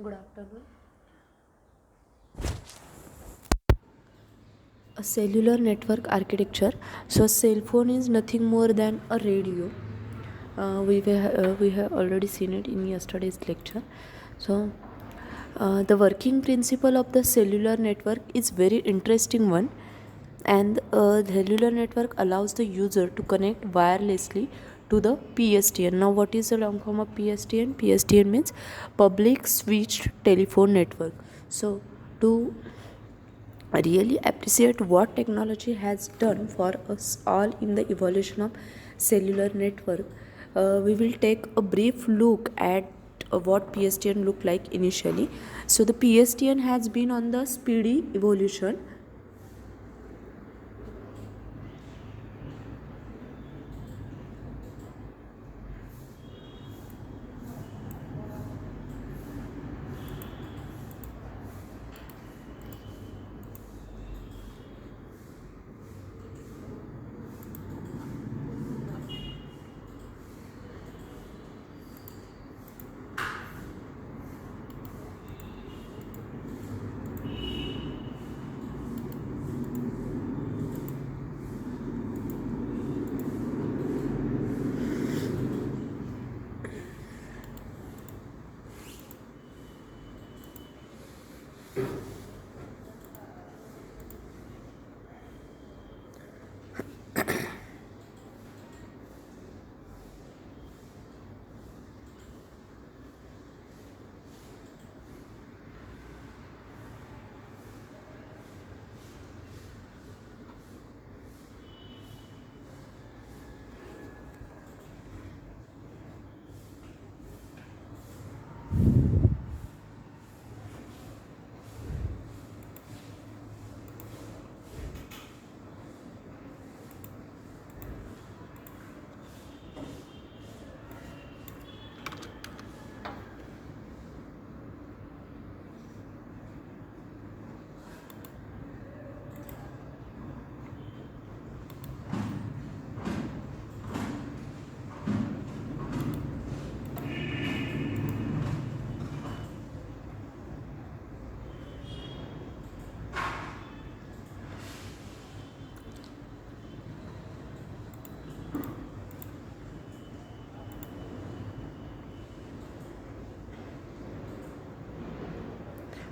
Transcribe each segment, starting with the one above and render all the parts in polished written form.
Good afternoon. A cellular network architecture. So, a cell phone is nothing more than a radio. We have already seen it in yesterday's lecture. So, the working principle of the cellular network is very interesting one, and the cellular network allows the user to connect wirelessly to the PSTN. Now, what is the long form of PSTN? PSTN means Public Switched Telephone Network. So, to really appreciate what technology has done for us all in the evolution of cellular network, we will take a brief look at what PSTN looked like initially. So the PSTN has been on the speedy evolution.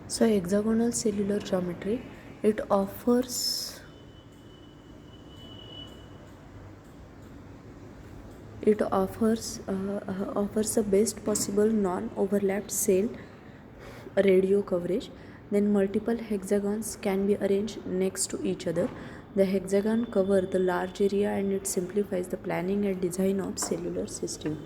So hexagonal cellular geometry, it offers the best possible non-overlapped cell radio coverage. Then multiple hexagons can be arranged next to each other. The hexagon cover the large area and it simplifies the planning and design of cellular system.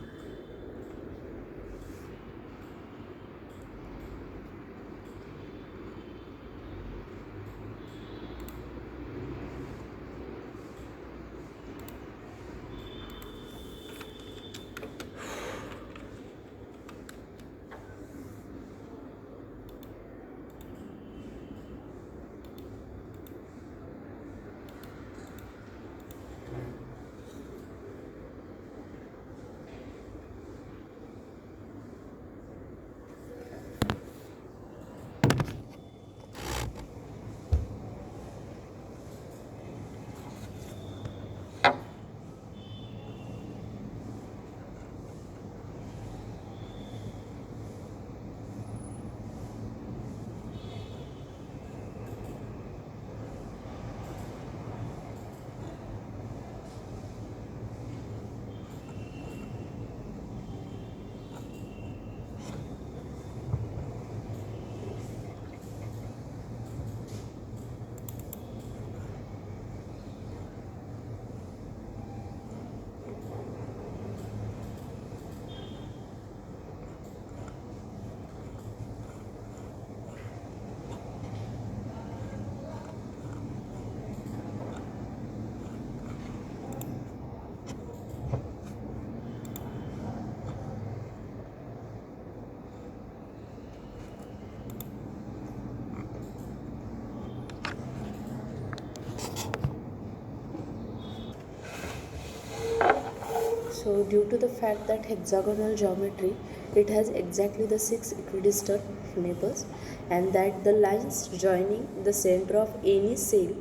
So due to the fact that hexagonal geometry it has exactly the six equidistant neighbors, and that the lines joining the center of any cell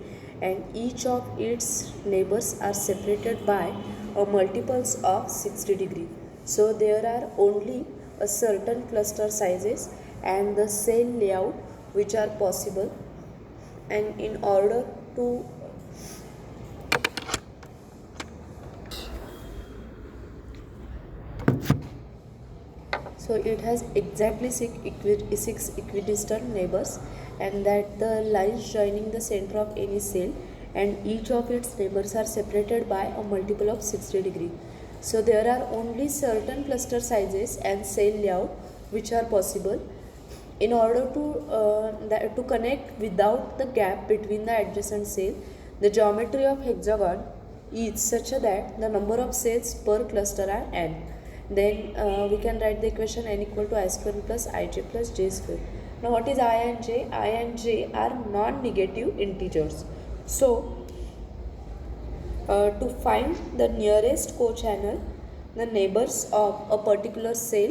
and each of its neighbors are separated by a multiples of 60 degree. So there are only a certain cluster sizes and the cell layout which are possible, and in order to so it has exactly six equidistant neighbors, and that the lines joining the center of any cell and each of its neighbors are separated by a multiple of 60 degree. So there are only certain cluster sizes and cell layout which are possible. In order to connect without the gap between the adjacent cell, the geometry of hexagon is such that the number of cells per cluster are n. Then we can write the equation n equal to I square plus ij plus j square. Now what is I and j? I and j are non-negative integers. So to find the nearest co-channel, the neighbors of a particular cell,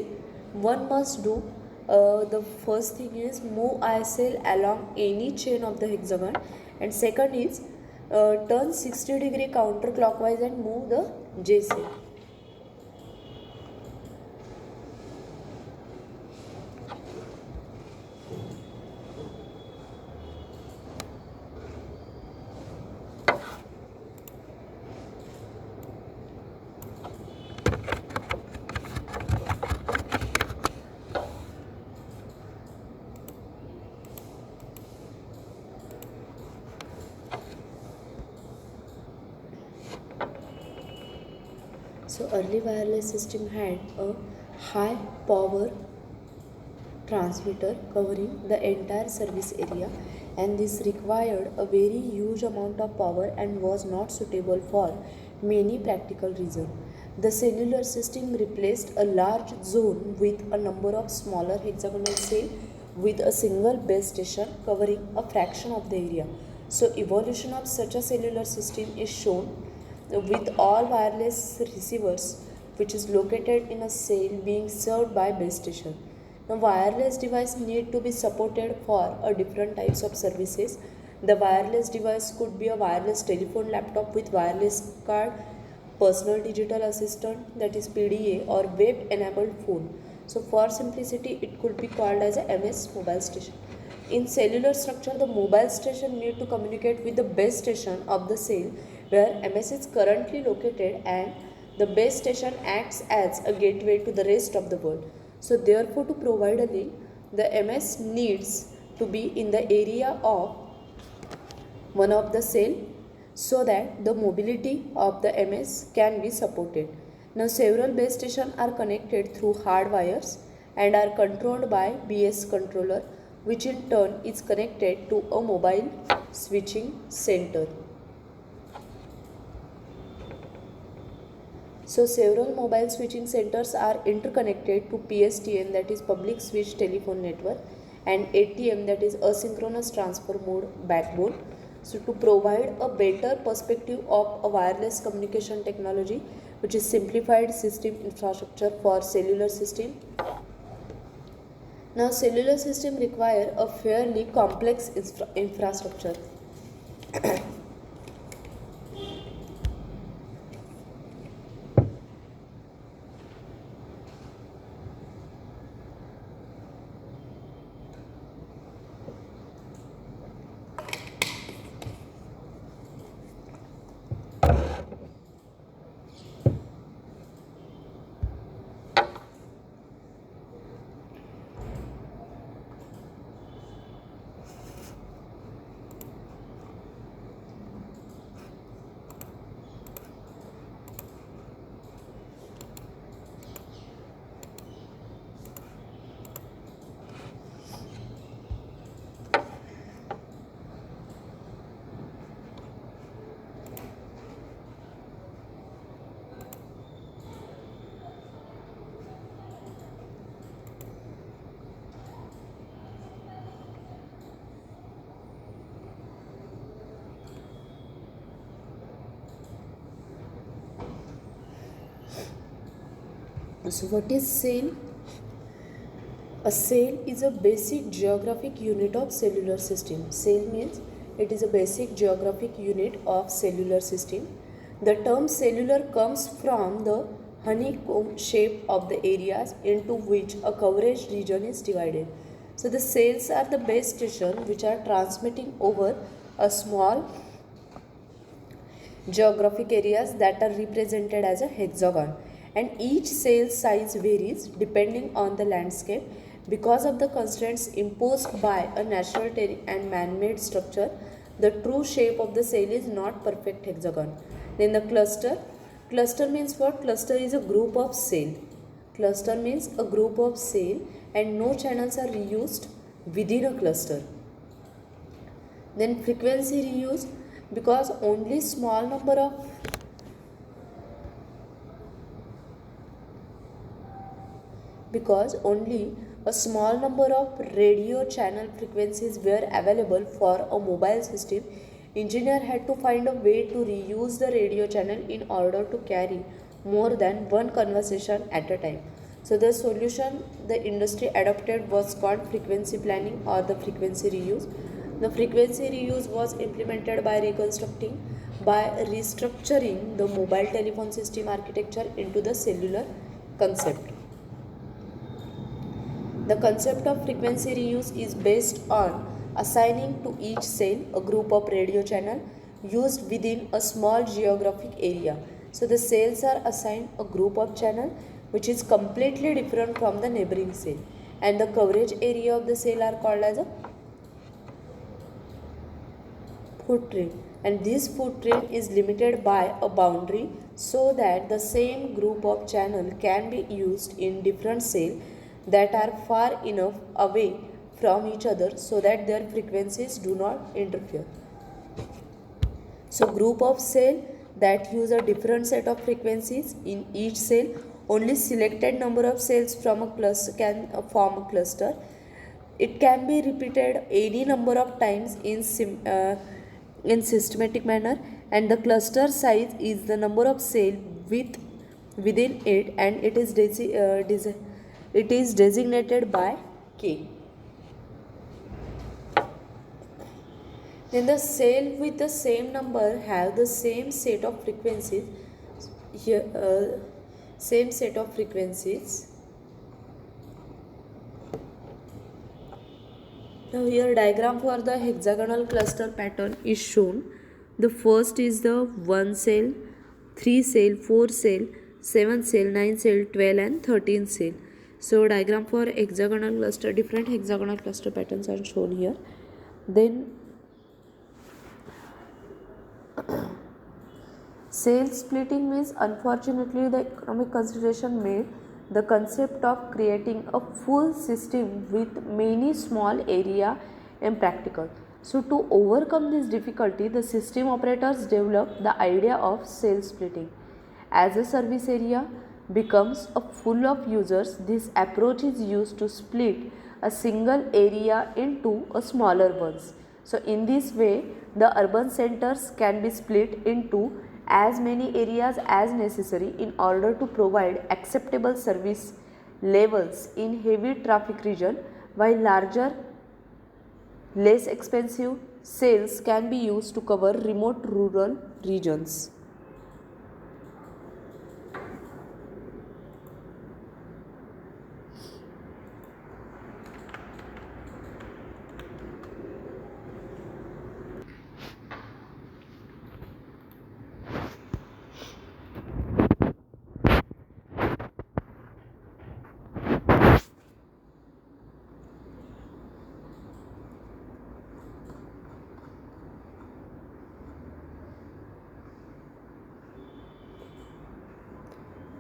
one must do the first thing is move I cell along any chain of the hexagon, and second is turn 60 degree counterclockwise and move the j cell. So early wireless system had a high power transmitter covering the entire service area, and this required a very huge amount of power and was not suitable for many practical reasons. The cellular system replaced a large zone with a number of smaller hexagonal cells with a single base station covering a fraction of the area. So evolution of such a cellular system is shown with all wireless receivers which is located in a cell being served by base station. Now wireless device need to be supported for a different types of services. The wireless device could be a wireless telephone laptop with wireless card, personal digital assistant that is PDA, or web enabled phone. So for simplicity it could be called as a MS mobile station. In cellular structure, the mobile station need to communicate with the base station of the cell where MS is currently located, and the base station acts as a gateway to the rest of the world. So therefore, to provide a link, the MS needs to be in the area of one of the cell so that the mobility of the MS can be supported. Now several base stations are connected through hard wires and are controlled by BS controller, which in turn is connected to a mobile switching center. So several mobile switching centers are interconnected to PSTN, that is public switch telephone network, and ATM, that is asynchronous transfer mode backbone. So to provide a better perspective of a wireless communication technology, which is simplified system infrastructure for cellular system. Now cellular system require a fairly complex infrastructure. So what is cell? A cell is a basic geographic unit of cellular system. Cell means it is a basic geographic unit of cellular system. The term cellular comes from the honeycomb shape of the areas into which a coverage region is divided. So the cells are the base station which are transmitting over a small geographic areas that are represented as a hexagon, and each cell size varies depending on the landscape because of the constraints imposed by a natural terrain and man-made structure. The true shape of the cell is not perfect hexagon. Then the cluster means what? Cluster is a group of cell. Cluster means a group of cell and no channels are reused within a cluster. Then frequency reuse, because only small number of because only a small number of radio channel frequencies were available for a mobile system, engineer had to find a way to reuse the radio channel in order to carry more than one conversation at a time. So the solution the industry adopted was called frequency planning or the frequency reuse. The frequency reuse was implemented by restructuring the mobile telephone system architecture into the cellular concept. The concept of frequency reuse is based on assigning to each cell a group of radio channel used within a small geographic area. So the cells are assigned a group of channel which is completely different from the neighboring cell, and the coverage area of the cell are called as a footprint, and this footprint is limited by a boundary so that the same group of channel can be used in different cells that are far enough away from each other so that their frequencies do not interfere. So group of cell that use a different set of frequencies in each cell, only selected number of cells from a cluster can form a cluster. It can be repeated any number of times in systematic manner, and the cluster size is the number of cell within it, and it is designated by K. Then the cell with the same number have the same set of frequencies. Here, same set of frequencies. Now here diagram for the hexagonal cluster pattern is shown. The first is the 1 cell, 3 cell, 4 cell, 7 cell, 9 cell, 12 and 13 cell. So diagram for hexagonal cluster, different hexagonal cluster patterns are shown here. Then cell splitting means, unfortunately, the economic consideration made the concept of creating a full system with many small area impractical. So to overcome this difficulty, the system operators developed the idea of cell splitting. As a service area becomes full of users, this approach is used to split a single area into a smaller ones. So in this way, the urban centers can be split into as many areas as necessary in order to provide acceptable service levels in heavy traffic region, while larger, less expensive cells can be used to cover remote rural regions.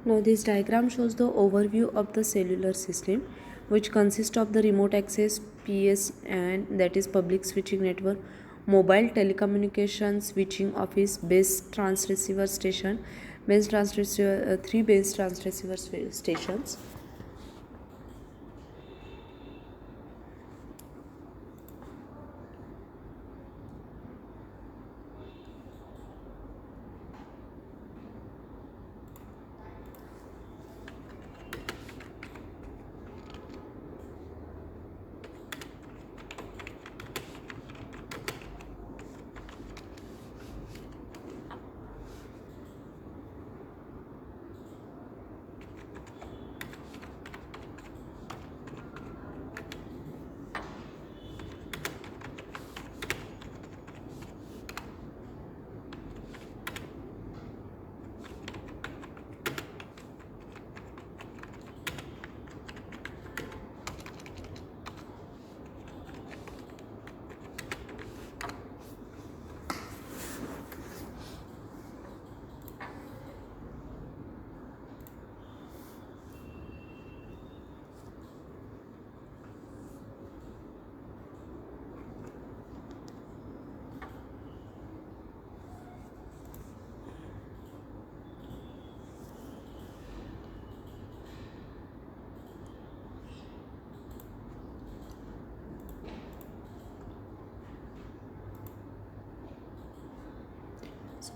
Now this diagram shows the overview of the cellular system, which consists of the remote access PS, and that is public switching network, mobile telecommunication switching office, base transceiver station, three base transceiver stations.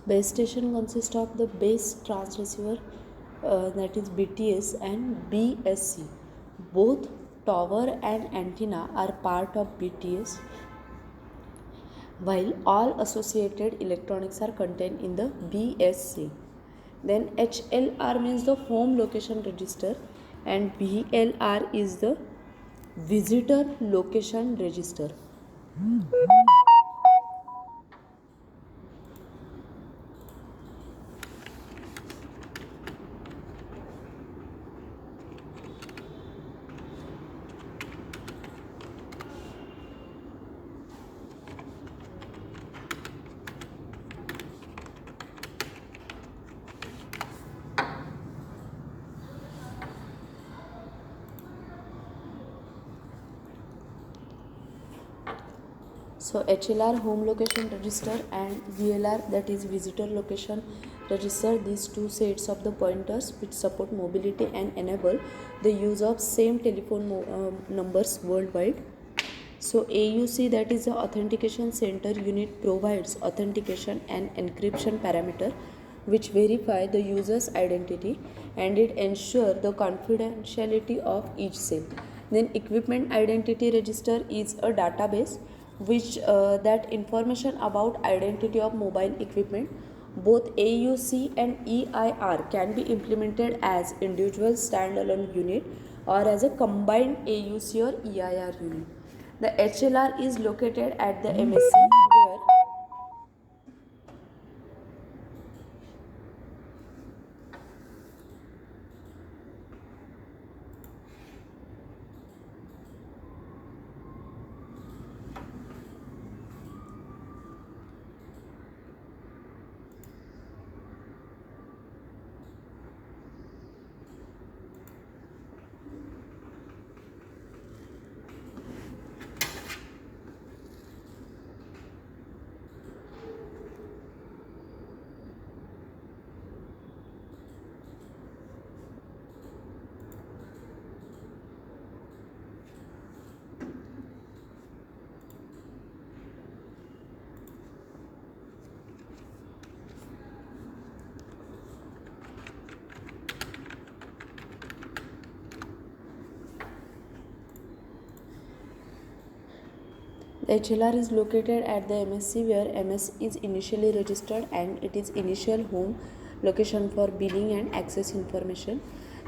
Base station consists of the base transceiver, that is BTS, and BSC. Both tower and antenna are part of BTS, while all associated electronics are contained in the BSC. Then HLR means the home location register, and VLR is the visitor location register. So HLR home location register and VLR, that is visitor location register, these two sets of the pointers which support mobility and enable the use of same telephone numbers worldwide. So AUC, that is the authentication center unit, provides authentication and encryption parameter which verify the user's identity, and it ensures the confidentiality of each cell. Then equipment identity register is a database which that information about identity of mobile equipment. Both AUC and EIR can be implemented as individual standalone unit or as a combined AUC or EIR unit. The HLR is located at the MSC where the HLR is located at the MSC where MS is initially registered and it is initial home location for billing and access information.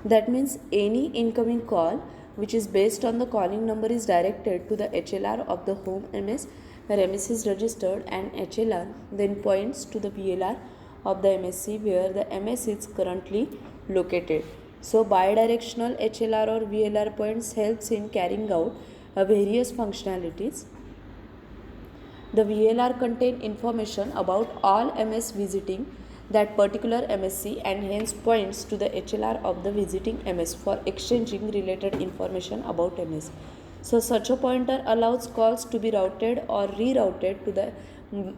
That means any incoming call which is based on the calling number is directed to the HLR of the home MS where MS is registered, and HLR then points to the VLR of the MSC where the MS is currently located. So bidirectional HLR or VLR points helps in carrying out various functionalities. The VLR contain information about all MS visiting that particular MSC and hence points to the HLR of the visiting MS for exchanging related information about MS. So such a pointer allows calls to be routed or rerouted to the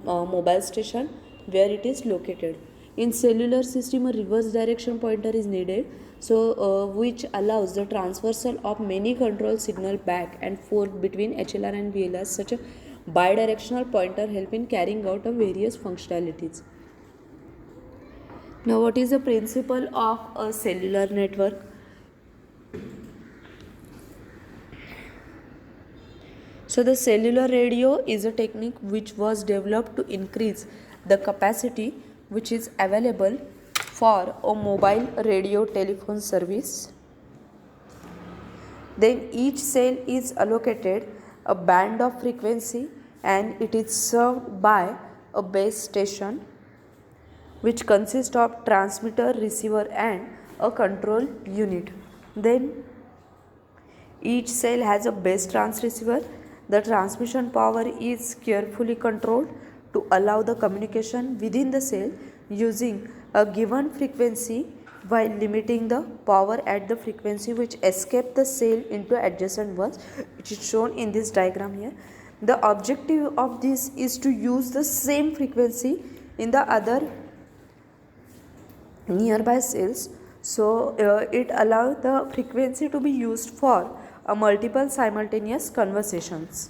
mobile station where it is located. In cellular system, a reverse direction pointer is needed, which allows the transversal of many control signal back and forth between HLR and VLR. Such a bidirectional pointer help in carrying out of various functionalities. Now, what is the principle of a cellular network? So the cellular radio is a technique which was developed to increase the capacity which is available for a mobile radio telephone service. Then each cell is allocated a band of frequency and it is served by a base station which consists of transmitter, receiver and a control unit. Then each cell has a base transceiver. The transmission power is carefully controlled to allow the communication within the cell using a given frequency while limiting the power at the frequency which escape the cell into adjacent ones, which is shown in this diagram here. The objective of this is to use the same frequency in the other nearby cells, so it allows the frequency to be used for multiple simultaneous conversations.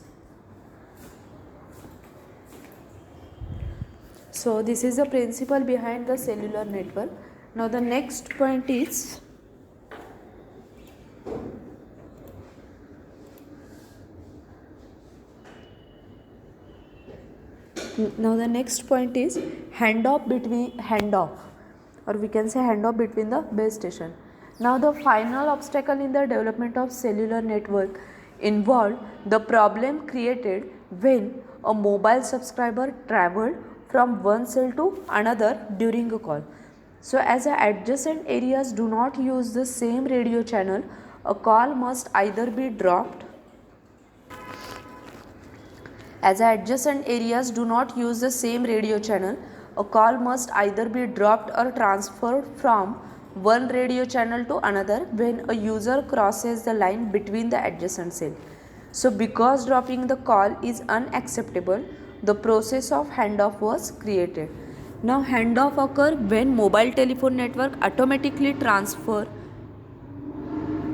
So this is the principle behind the cellular network. Now the next point is handoff, or we can say handoff between the base station. Now the final obstacle in the development of cellular network involved the problem created when a mobile subscriber traveled from one cell to another during a call. So as the adjacent areas do not use the same radio channel, a call must either be dropped as adjacent areas do not use the same radio channel, a call must either be dropped or transferred from one radio channel to another when a user crosses the line between the adjacent cell. So because dropping the call is unacceptable, the process of handoff was created. Now handoff occur when mobile telephone network automatically transfer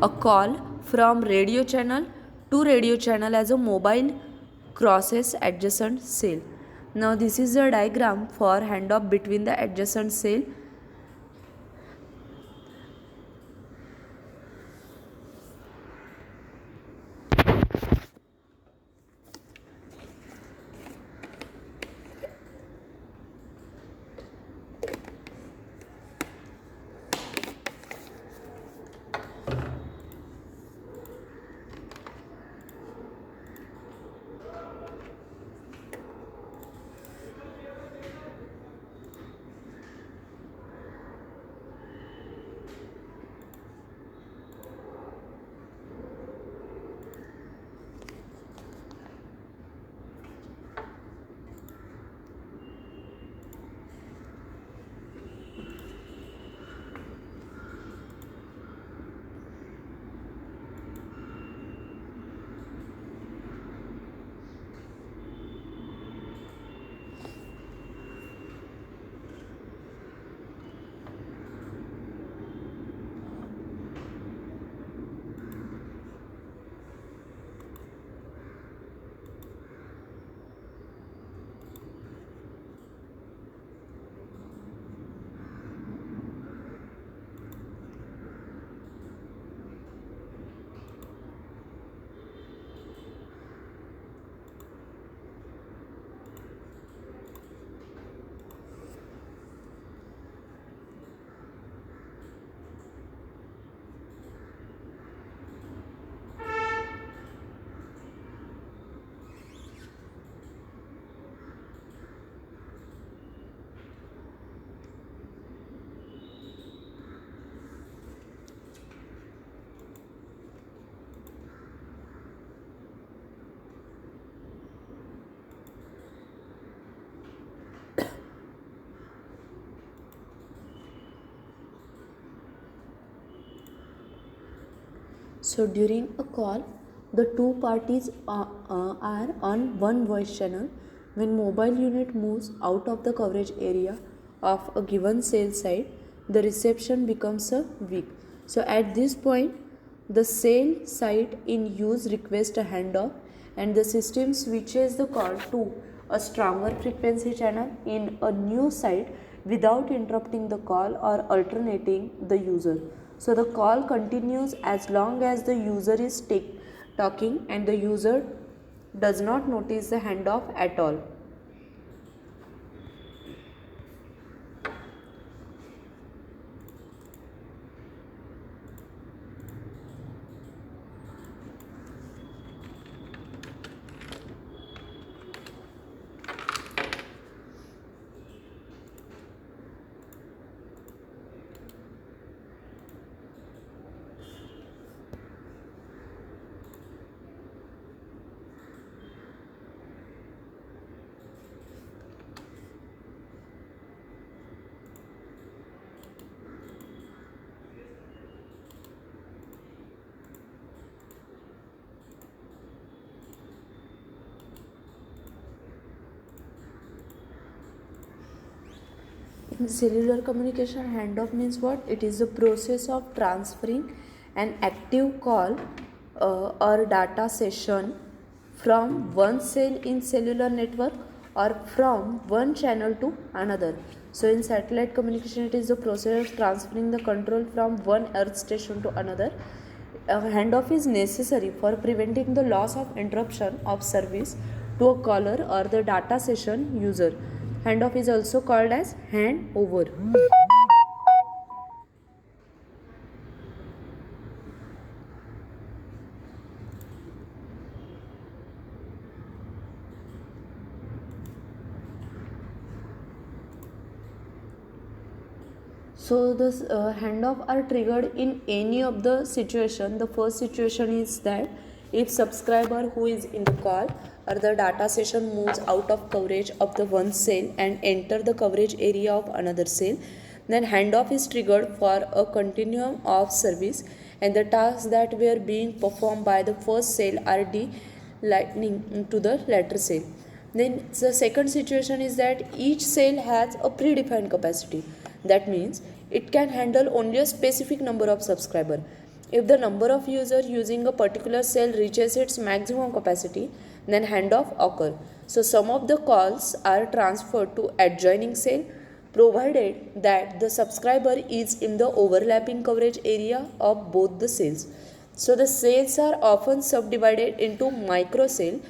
a call from radio channel to radio channel as a mobile crosses adjacent cell. Now this is a diagram for handoff between the adjacent cell. So during a call, the two parties are on one voice channel. When mobile unit moves out of the coverage area of a given cell site, the reception becomes a weak. So at this point, the cell site in use requests a handoff, and the system switches the call to a stronger frequency channel in a new site without interrupting the call or alternating the user. So the call continues as long as the user is talking and the user does not notice the handoff at all. In cellular communication, handoff means what? It is the process of transferring an active call or data session from one cell in cellular network or from one channel to another. So in satellite communication, it is the process of transferring the control from one earth station to another. A handoff is necessary for preventing the loss of interruption of service to a caller or the data session user. Handoff is also called as handover. So the handoff are triggered in any of the situation. The first situation is that if subscriber who is in the call or the data session moves out of coverage of the one cell and enter the coverage area of another cell, then handoff is triggered for a continuum of service, and the tasks that were being performed by the first cell are lightning to the latter cell. Then the second situation is that each cell has a predefined capacity. That means it can handle only a specific number of subscribers. If the number of users using a particular cell reaches its maximum capacity, then handoff occurs. So some of the calls are transferred to adjoining cell, provided that the subscriber is in the overlapping coverage area of both the cells. So the cells are often subdivided into micro cell,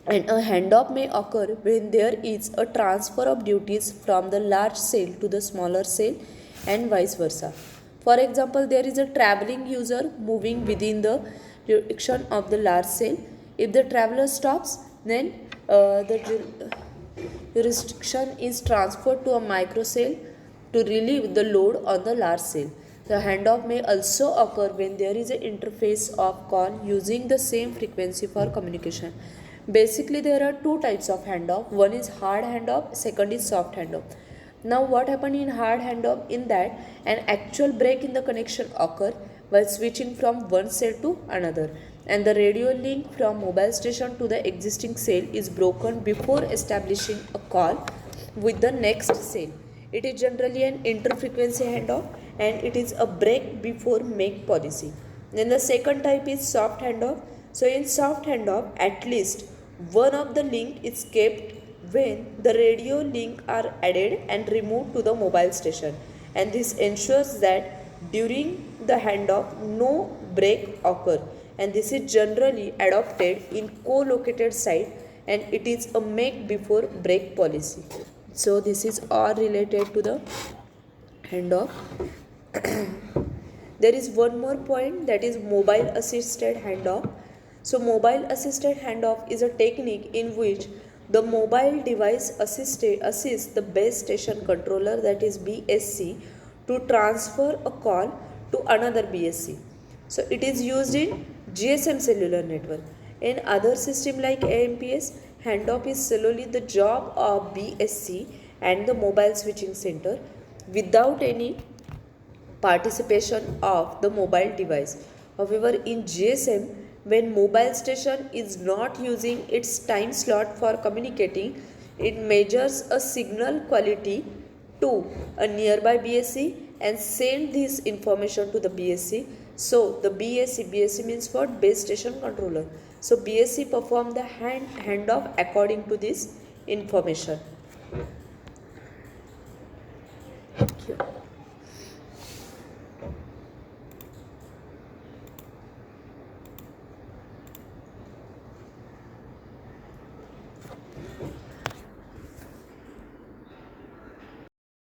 and a handoff may occur when there is a transfer of duties from the large cell to the smaller cell and vice versa. For example, there is a traveling user moving within the jurisdiction of the large cell. If the traveler stops, then the jurisdiction is transferred to a micro cell to relieve the load on the large cell. The handoff may also occur when there is an interface of call using the same frequency for communication. Basically, there are two types of handoff. One is hard handoff, second is soft handoff. Now what happened in hard handoff? In that an actual break in the connection occur while switching from one cell to another, and the radio link from mobile station to the existing cell is broken before establishing a call with the next cell. It is generally an interfrequency handoff, and it is a break before make policy. Then the second type is soft handoff. So in soft handoff, at least one of the link is kept when the radio link are added and removed to the mobile station, and this ensures that during the handoff no break occur, and this is generally adopted in co-located site, and it is a make before break policy. So this is all related to the handoff. There is one more point, that is mobile assisted handoff. So mobile assisted handoff is a technique in which the mobile device assists the base station controller, that is BSC, to transfer a call to another BSC. So it is used in GSM cellular network. In other system like AMPS, handoff is solely the job of BSC and the mobile switching center without any participation of the mobile device. However, in GSM, when mobile station is not using its time slot for communicating, it measures a signal quality to a nearby BSC and send this information to the BSC. So the BSC means what? Base station controller. So BSC perform the handoff according to this information. Thank you.